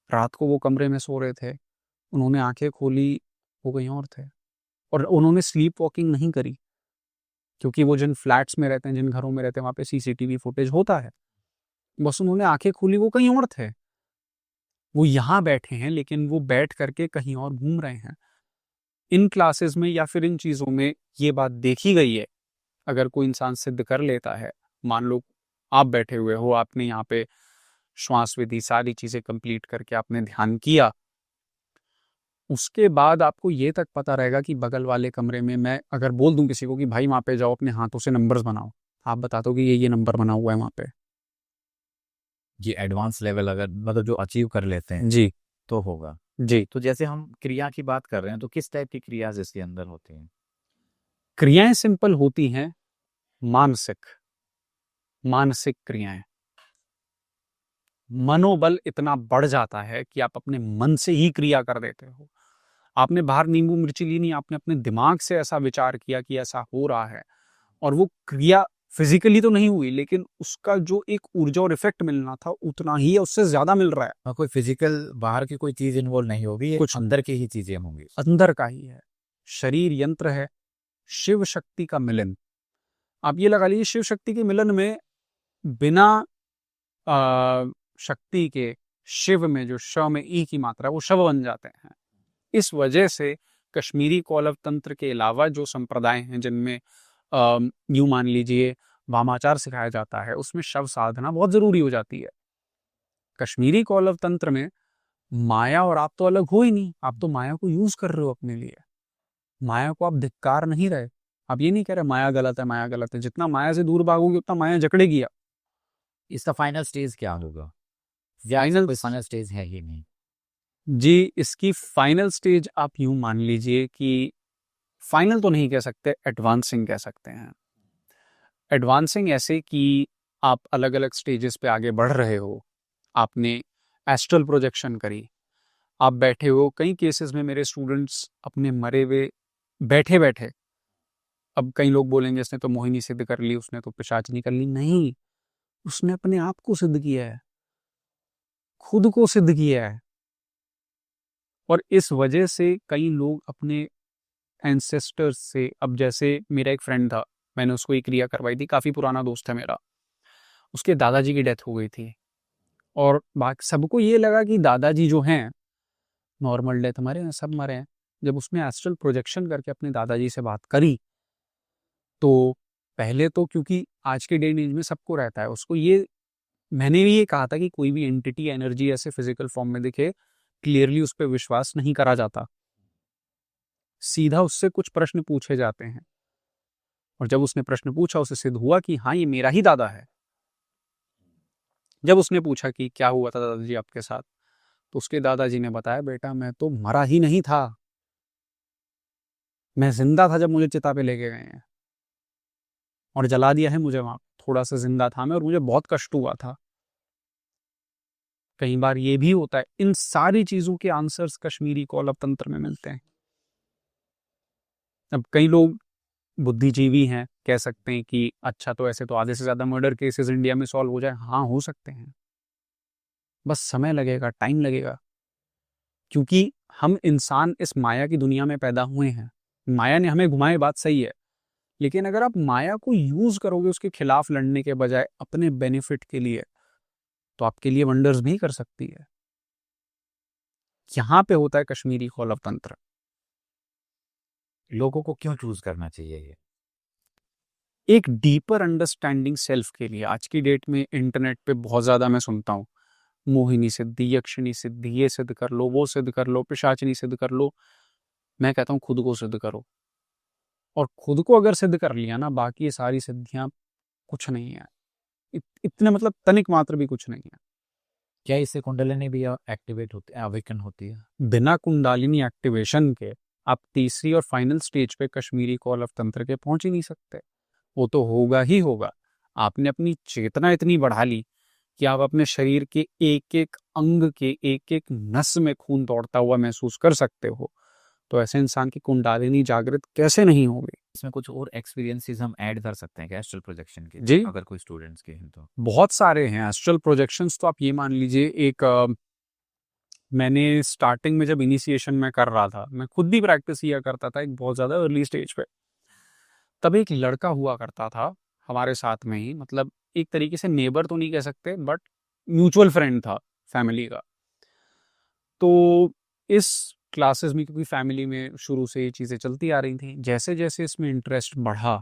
रात को वो कमरे में सो रहे थे, उन्होंने आंखें खोली, वो कहीं और थे, और उन्होंने स्लीप वॉकिंग नहीं करी, क्योंकि वो जिन फ्लैट्स में रहते हैं, जिन घरों में रहते हैं, वहां पे सीसीटीवी फुटेज होता है। बस उन्होंने आंखें खोली, वो कहीं और थे, वो यहाँ बैठे हैं लेकिन वो बैठ करके कहीं और घूम रहे हैं। इन क्लासेस में या फिर इन चीजों में ये बात देखी गई है, अगर कोई इंसान सिद्ध कर लेता है, मान लो आप बैठे हुए हो, आपने यहाँ पे श्वास विधि सारी चीजें कंप्लीट करके आपने ध्यान किया, उसके बाद आपको ये तक पता रहेगा कि बगल वाले कमरे में मैं अगर बोल दूं किसी को कि भाई वहां पे जाओ, अपने हाथों से नंबर्स बनाओ, आप बता दो कि ये नंबर बना हुआ है वहां पे। ये एडवांस लेवल अगर मतलब जो अचीव कर लेते हैं जी तो होगा। जी। तो जैसे हम क्रिया की बात कर रहे हैं, तो किस टाइप की क्रिया इसके अंदर होती हैं? क्रियाएं सिंपल होती हैं, मानसिक मानसिक क्रियाएं। मनोबल इतना बढ़ जाता है कि आप अपने मन से ही क्रिया कर देते हो। आपने बाहर नींबू मिर्ची ली नहीं, आपने अपने दिमाग से ऐसा विचार किया कि ऐसा हो रहा है, और वो क्रिया फिजिकली तो नहीं हुई, लेकिन उसका जो एक ऊर्जा और इफेक्ट मिलना था उतना ही है, उससे ज्यादा मिल रहा है। हाँ, कोई फिजिकल बाहर की कोई चीज इन्वॉल्व नहीं होगी, ये कुछ अंदर की ही चीजें होंगी। अंदर का ही है। शरीर यंत्र है, शिव शक्ति का मिलन। आप ये लगा लीजिए, शिव शक्ति के मिलन में बिना शक्ति के शिव में जो श में ई की मात्रा है वो शव बन जाते हैं। इस वजह से कश्मीरी कौलव तंत्र के अलावा जो संप्रदाय हैं जिनमें यूं मान लीजिए वामाचार सिखाया जाता है, उसमें शव साधना बहुत जरूरी हो जाती है। कश्मीरी कौलव तंत्र में माया और आप तो अलग हो ही नहीं, आप तो माया को यूज कर रहे हो अपने लिए। माया को आप धिक्कार नहीं रहे, आप ये नहीं कह रहे माया गलत है, माया गलत है। जितना माया से दूर भागोगे उतना माया जकड़ेगी आप। इसका फाइनल स्टेज क्या होगा, या फाइनल कोई फाइनल स्टेज है ही नहीं? जी, इसकी फाइनल स्टेज आप यूं मान लीजिए कि फाइनल तो नहीं कह सकते, एडवांसिंग कह सकते हैं। एडवांसिंग ऐसे कि आप अलग अलग स्टेजेस पे आगे बढ़ रहे हो, आपने एस्ट्रल प्रोजेक्शन करी, आप बैठे हो। कई केसेस में मेरे स्टूडेंट्स अपने मरे हुए बैठे बैठे, अब कई लोग बोलेंगे इसने तो मोहिनी सिद्ध कर ली, उसने तो पिशाचनी कर ली। नहीं, उसने अपने आप को सिद्ध किया है, खुद को सिद्ध किया है। और इस वजह से कई लोग अपने एंसेस्टर्स से, अब जैसे मेरा एक फ्रेंड था, मैंने उसको एक क्रिया करवाई थी, काफी पुराना दोस्त है मेरा, उसके दादाजी की डेथ हो गई थी, और बाकी सबको ये लगा कि दादाजी जो हैं नॉर्मल डेथ मरे हैं, सब मरे हैं। जब उसने एस्ट्रल प्रोजेक्शन करके अपने दादाजी से बात करी, तो पहले तो क्योंकि आज के डे एंड एज में सबको रहता है, उसको ये, मैंने भी ये कहा था कि कोई भी एंटिटी एनर्जी ऐसे फिजिकल फॉर्म में दिखे, क्लियरली उस पर विश्वास नहीं करा जाता, सीधा उससे कुछ प्रश्न पूछे जाते हैं। और जब उसने प्रश्न पूछा, उसे सिद्ध हुआ कि हाँ ये मेरा ही दादा है। जब उसने पूछा कि क्या हुआ था दादाजी आपके साथ, तो उसके दादाजी ने बताया, बेटा मैं तो मरा ही नहीं था, मैं जिंदा था जब मुझे चिता पे लेके गए हैं, और जला दिया है मुझे वहां। थोड़ा सा जिंदा था मैं और मुझे बहुत कष्ट हुआ था। कई बार ये भी होता है। इन सारी चीजों के आंसर्स कश्मीरी कौलव तंत्र में मिलते हैं। अब कई लोग बुद्धिजीवी हैं, कह सकते हैं कि अच्छा तो ऐसे तो आधे से ज्यादा मर्डर केसेस इंडिया में सॉल्व हो जाए। हाँ, हो सकते हैं, बस समय लगेगा, टाइम लगेगा, क्योंकि हम इंसान इस माया की दुनिया में पैदा हुए हैं। माया ने हमें घुमाए, बात सही है, लेकिन अगर आप माया को यूज करोगे उसके खिलाफ लड़ने के बजाय अपने बेनिफिट के लिए, तो आपके लिए वंडर्स भी कर सकती है। यहां पे होता है कश्मीरी कौलव तंत्र। लोगों को क्यों चूज करना चाहिए ये? एक डीपर अंडरस्टैंडिंग सेल्फ के लिए। आज की डेट में इंटरनेट पे बहुत ज्यादा मैं सुनता हूँ मोहिनी सिद्धि, यक्षिणी सिद्धि, ये सिद्ध कर लो, वो सिद्ध कर लो, पिशाचिनी सिद्ध कर लो। मैं कहता हूँ खुद को सिद्ध करो, और खुद को अगर सिद्ध कर लिया ना, बाकी ये सारी सिद्धियां कुछ नहीं है। इतने मतलब तनिक मात्र भी कुछ नहीं है। क्या इससे कुंडलिनी भी एक्टिवेट होती है, अवेकन होती है? बिना कुंडलिनी एक्टिवेशन के आप तीसरी और फाइनल स्टेज पे कश्मीरी कौल तंत्र के पहुंच ही नहीं सकते। वो तो होगा ही होगा। आपने अपनी चेतना इतनी बढ़ा ली कि आप अपने शरीर के एक एक अंग के एक एक नस में खून दौड़ता हुआ महसूस कर सकते हो, तो ऐसे इंसान की कुंडलिनी जागृत कैसे नहीं होगी। इसमें कुछ और एक्सपीरियंसेस हम ऐड कर सकते हैं क्या एस्ट्रल प्रोजेक्शन के, जी, अगर कोई स्टूडेंट्स के हैं तो? बहुत सारे हैं एस्ट्रल प्रोजेक्शंस। तो आप ये मान लीजिए, एक मैंने स्टार्टिंग में जब इनिशिएशन में कर रहा था, मैं खुद भी प्रैक्टिस किया करता था एक बहुत ज़्यादा अर्ली स्टेज पे। तब एक लड़का हुआ करता था हमारे साथ में ही, मतलब एक तरीके से नेबर तो नहीं कह सकते, बट म्यूचुअल फ्रेंड था फैमिली का। तो इस क्लासेस में, क्योंकि फैमिली में शुरू से ये चीज़ें चलती आ रही थी, जैसे जैसे इसमें इंटरेस्ट बढ़ा,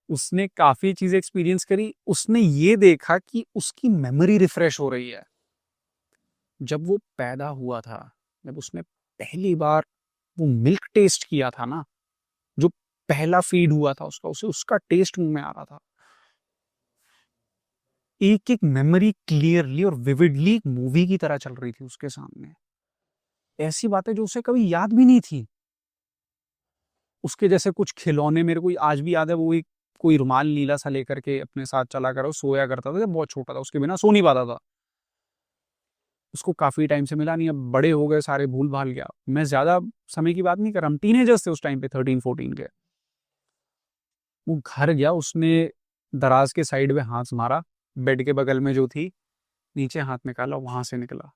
उसने काफ़ी चीज़ें एक्सपीरियंस करी। उसने ये देखा कि उसकी मेमोरी रिफ्रेश हो रही है। जब वो पैदा हुआ था, जब उसने पहली बार वो मिल्क टेस्ट किया था ना, जो पहला फीड हुआ था उसका, उसे उसका टेस्ट मुंह में आ रहा था। एक एक मेमोरी क्लियरली और विविडली मूवी की तरह चल रही थी उसके सामने। ऐसी बातें जो उसे कभी याद भी नहीं थी। उसके जैसे कुछ खिलौने मेरे को आज भी याद है। वो एक कोई रुमाल नीला सा लेकर के अपने साथ चला कर सोया करता था जब बहुत छोटा था, उसके बिना सो नहीं पाता था। उसको काफी टाइम से मिला नहीं, अब बड़े हो गए सारे, भूल भाल गया। मैं ज्यादा समय की बात नहीं कर रहा, हम टीनेजर्स थे उस टाइम पे, 13-14 के। वो घर गया, उसने दराज के साइड में हाथ मारा, बेड के बगल में जो थी, नीचे हाथ निकाला, वहां से निकला।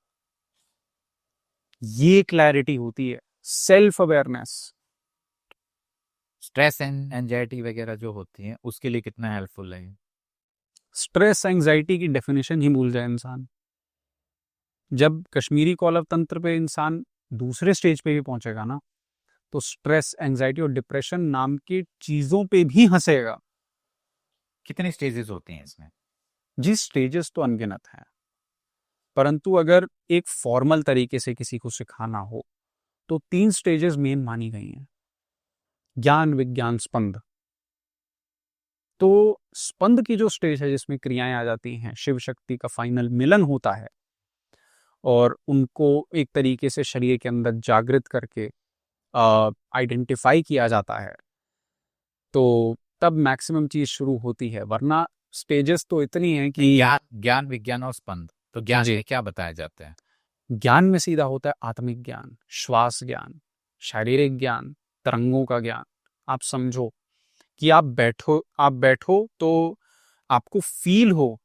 ये क्लैरिटी होती है, self awareness. Stress and anxiety वगैरह जो होती हैं उसके लिए कितना हेल्पफुल है? स्ट्रेस एंजाइटी की डेफिनेशन ही भूल जाए इंसान। जब कश्मीरी कौलव तंत्र पे इंसान दूसरे स्टेज पे भी पहुंचेगा ना, तो स्ट्रेस, एंजाइटी और डिप्रेशन नाम की चीजों पे भी हंसेगा। कितने स्टेजेस होती हैं इसमें? जी, स्टेजेस तो अनगिनत हैं, परंतु अगर एक फॉर्मल तरीके से किसी को सिखाना हो तो 3 स्टेजेस मेन मानी गई हैं। ज्ञान, विज्ञान, स्पंद। तो स्पंद की जो स्टेज है, जिसमें क्रियाएं आ जाती हैं, शिव शक्ति का फाइनल मिलन होता है और उनको एक तरीके से शरीर के अंदर जागृत करके आइडेंटिफाई किया जाता है, तो तब मैक्सिमम चीज शुरू होती है। वरना स्टेजेस तो इतनी हैं कि ज्ञान, विज्ञान और स्पंद, तो ज्ञान में क्या बताया जाता है? ज्ञान में सीधा होता है आत्मिक ज्ञान, श्वास ज्ञान, शारीरिक ज्ञान, तरंगों का ज्ञान। आप समझो कि आप बैठो तो आपको फील हो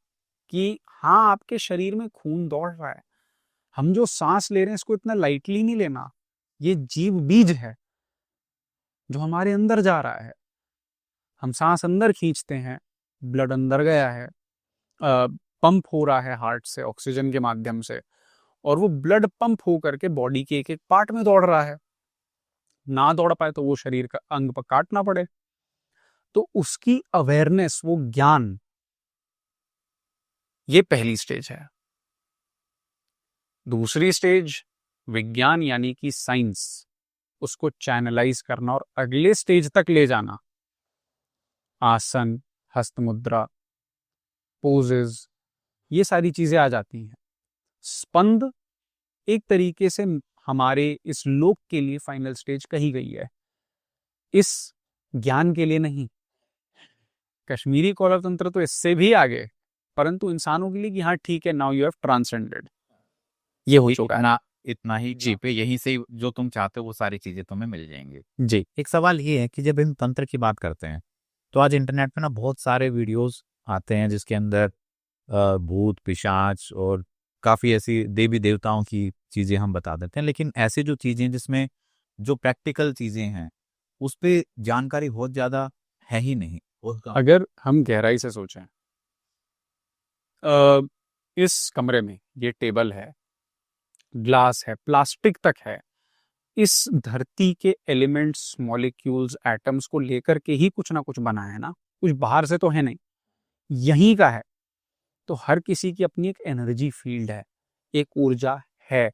कि हाँ, आपके शरीर में खून दौड़ रहा है। हम जो सांस ले रहे हैं इसको इतना लाइटली नहीं लेना। ये जीव बीज है जो हमारे अंदर जा रहा है। हम सांस अंदर खींचते हैं, ब्लड अंदर गया है, पंप हो रहा है हार्ट से ऑक्सीजन के माध्यम से, और वो ब्लड पंप हो करके बॉडी के एक एक पार्ट में दौड़ रहा है। ना दौड़ पाए तो वो शरीर का अंग पर काटना पड़े। तो उसकी अवेयरनेस, वो ज्ञान, ये पहली स्टेज है। दूसरी स्टेज विज्ञान यानी कि साइंस, उसको चैनलाइज करना और अगले स्टेज तक ले जाना। आसन, हस्त मुद्रा, पोजेस, ये सारी चीजें आ जाती हैं। स्पंद एक तरीके से हमारे इस लोक के लिए फाइनल स्टेज कही गई है, इस ज्ञान के लिए नहीं। कश्मीरी कौलव तंत्र तो इससे भी आगे, परंतु इंसानों के लिए कि हाँ ठीक है, नाउ यू हैव ट्रांसेंडेड, ये हो चुका है। इतना ही जी पे, यहीं से जो तुम चाहते हो वो सारी चीजें तुम्हें मिल जाएंगी। जी। एक सवाल ये है कि जब हम तंत्र की बात करते हैं तो आज इंटरनेट पे ना बहुत सारे वीडियोस आते हैं जिसके अंदर भूत, पिशाच और काफी ऐसी देवी देवताओं की चीजें हम बता देते हैं, लेकिन ऐसी जो चीजें जिसमें जो प्रैक्टिकल चीजें हैं उस पे जानकारी बहुत ज्यादा है ही नहीं। अगर हम गहराई से सोचें, अ, इस कमरे में ये टेबल है, ग्लास है, प्लास्टिक तक है, इस धरती के एलिमेंट्स, मॉलिक्यूल्स, एटम्स को लेकर के ही कुछ ना कुछ बना है ना, कुछ बाहर से तो है नहीं, यहीं का है। तो हर किसी की अपनी एक एनर्जी फील्ड है, एक ऊर्जा है,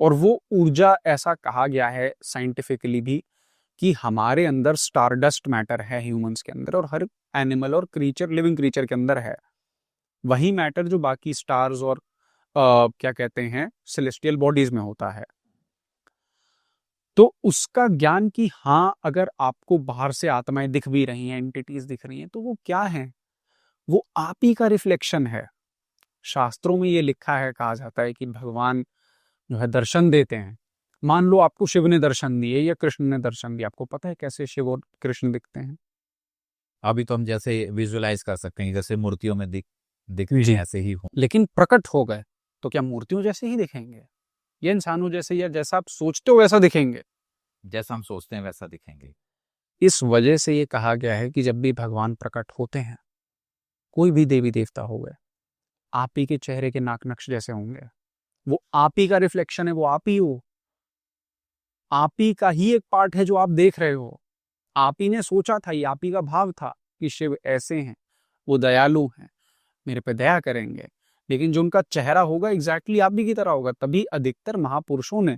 और वो ऊर्जा ऐसा कहा गया है साइंटिफिकली भी कि हमारे अंदर स्टारडस्ट मैटर है ह्यूमंस के अंदर, और हर एनिमल और क्रीचर, लिविंग क्रीचर के अंदर है वही मैटर जो बाकी स्टार्स और क्या कहते हैं सेलेस्टियल बॉडीज में होता है। तो उसका ज्ञान कि हाँ, अगर आपको बाहर से आत्माएं दिख भी रही हैं, एंटिटीज दिख रही हैं, तो वो क्या है? वो आप ही का रिफ्लेक्शन है। शास्त्रों में ये लिखा है, कहा जाता है कि भगवान जो है दर्शन देते हैं। मान लो आपको शिव ने दर्शन दिए या कृष्ण ने दर्शन दिया, आपको पता है कैसे शिव और कृष्ण दिखते हैं? अभी तो हम जैसे विजुअलाइज कर सकते हैं, जैसे मूर्तियों में दिखते जी। हैं ऐसे ही हो। लेकिन प्रकट हो गए तो क्या मूर्तियों जैसे ही दिखेंगे, या इंसानों जैसे, या जैसा आप सोचते हो वैसा दिखेंगे? जैसा हम सोचते हैं वैसा दिखेंगे। इस वजह से ये कहा गया है कि जब भी भगवान प्रकट होते हैं, कोई भी देवी देवता हो गए, आप ही के चेहरे के नाक नक्श जैसे होंगे। वो आप ही का रिफ्लेक्शन है, वो आप ही हो, आप ही का ही एक पार्ट है जो आप देख रहे हो। आप ही ने सोचा था, ये आप ही का भाव था कि शिव ऐसे हैं, वो दयालु हैं, मेरे पे दया करेंगे। लेकिन जो उनका चेहरा होगा एग्जैक्टली आप ही की तरह होगा। तभी अधिकतर महापुरुषों ने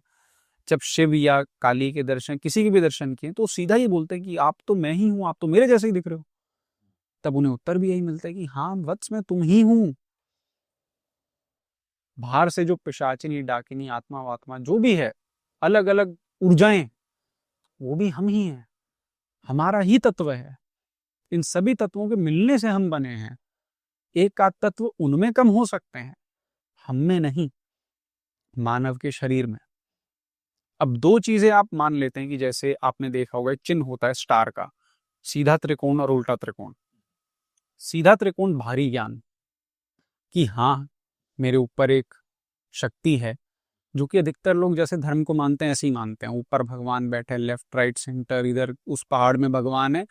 जब शिव या काली के दर्शन, किसी के भी दर्शन किए, तो सीधा ही बोलते हैं कि आप तो मैं ही हूं, आप तो मेरे जैसे ही दिख रहे हो। तब उन्हें उत्तर भी यही मिलता है कि हाँ वत्स, मैं तुम ही हूं। बाहर से जो पिशाचिनी, डाकिनी, आत्मा वात्मा जो भी है, अलग अलग ऊर्जाएं, वो भी हम ही हैं, हमारा ही तत्व है। इन सभी तत्वों के मिलने से हम बने हैं। एक आध तत्व उनमें कम हो सकते हैं, हम में नहीं, मानव के शरीर में। अब दो चीजें आप मान लेते हैं कि जैसे आपने देखा होगा, एक चिन्ह होता है स्टार का, सीधा त्रिकोण और उल्टा त्रिकोण। सीधा त्रिकोण भारी ज्ञान कि हाँ, मेरे ऊपर एक शक्ति है, जो कि अधिकतर लोग जैसे धर्म को मानते हैं ऐसे ही मानते हैं। ऊपर भगवान बैठे, लेफ्ट राइट सेंटर, इधर उस पहाड़ में भगवान है,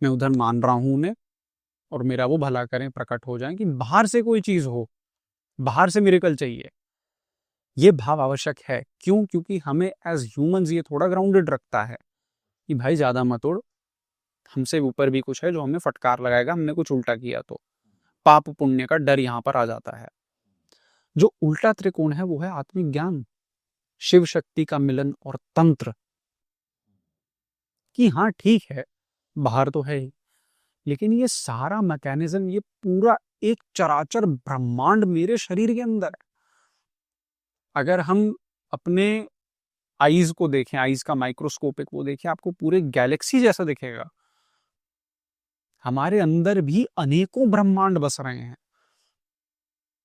मैं उधर मान रहा हूं उन्हें, और मेरा वो भला करें, प्रकट हो जाए। कि बाहर से कोई चीज हो, बाहर से मिरेकल चाहिए, ये भाव आवश्यक है। क्यों? क्योंकि हमें एज ह्यूमंस ये थोड़ा ग्राउंडेड रखता है कि भाई ज्यादा मत उड़, हमसे ऊपर भी कुछ है जो हमें फटकार लगाएगा, हमने कुछ उल्टा किया तो। पाप पुण्य का डर यहाँ पर आ जाता है। जो उल्टा त्रिकोण है वो है आत्मिक ज्ञान, शिव शक्ति का मिलन और तंत्र। कि हाँ ठीक है, बाहर तो है ही, लेकिन ये सारा मैकेनिज्म, ये पूरा एक चराचर ब्रह्मांड मेरे शरीर के अंदर है। अगर हम अपने आईज को देखें, आईज का माइक्रोस्कोपिक वो देखें, आपको पूरे गैलेक्सी जैसा दिखेगा। हमारे अंदर भी अनेकों ब्रह्मांड बस रहे हैं,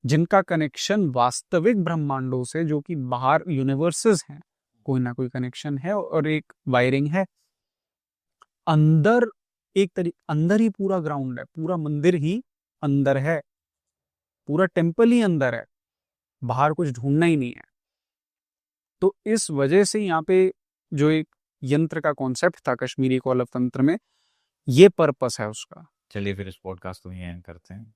जिनका कनेक्शन वास्तविक ब्रह्मांडों से, जो कि बाहर यूनिवर्सेस हैं, कोई ना कोई कनेक्शन है और एक वायरिंग है। अंदर अंदर ही पूरा ग्राउंड है, पूरा मंदिर ही अंदर है, पूरा टेम्पल ही अंदर है, बाहर कुछ ढूंढना ही नहीं है। तो इस वजह से यहाँ पे जो एक यंत्र का कॉन्सेप्ट था कश्मीरी कौलव तंत्र में, ये पर्पस है उसका। चलिए फिर इस पॉडकास्ट को यहीं एंड करते हैं।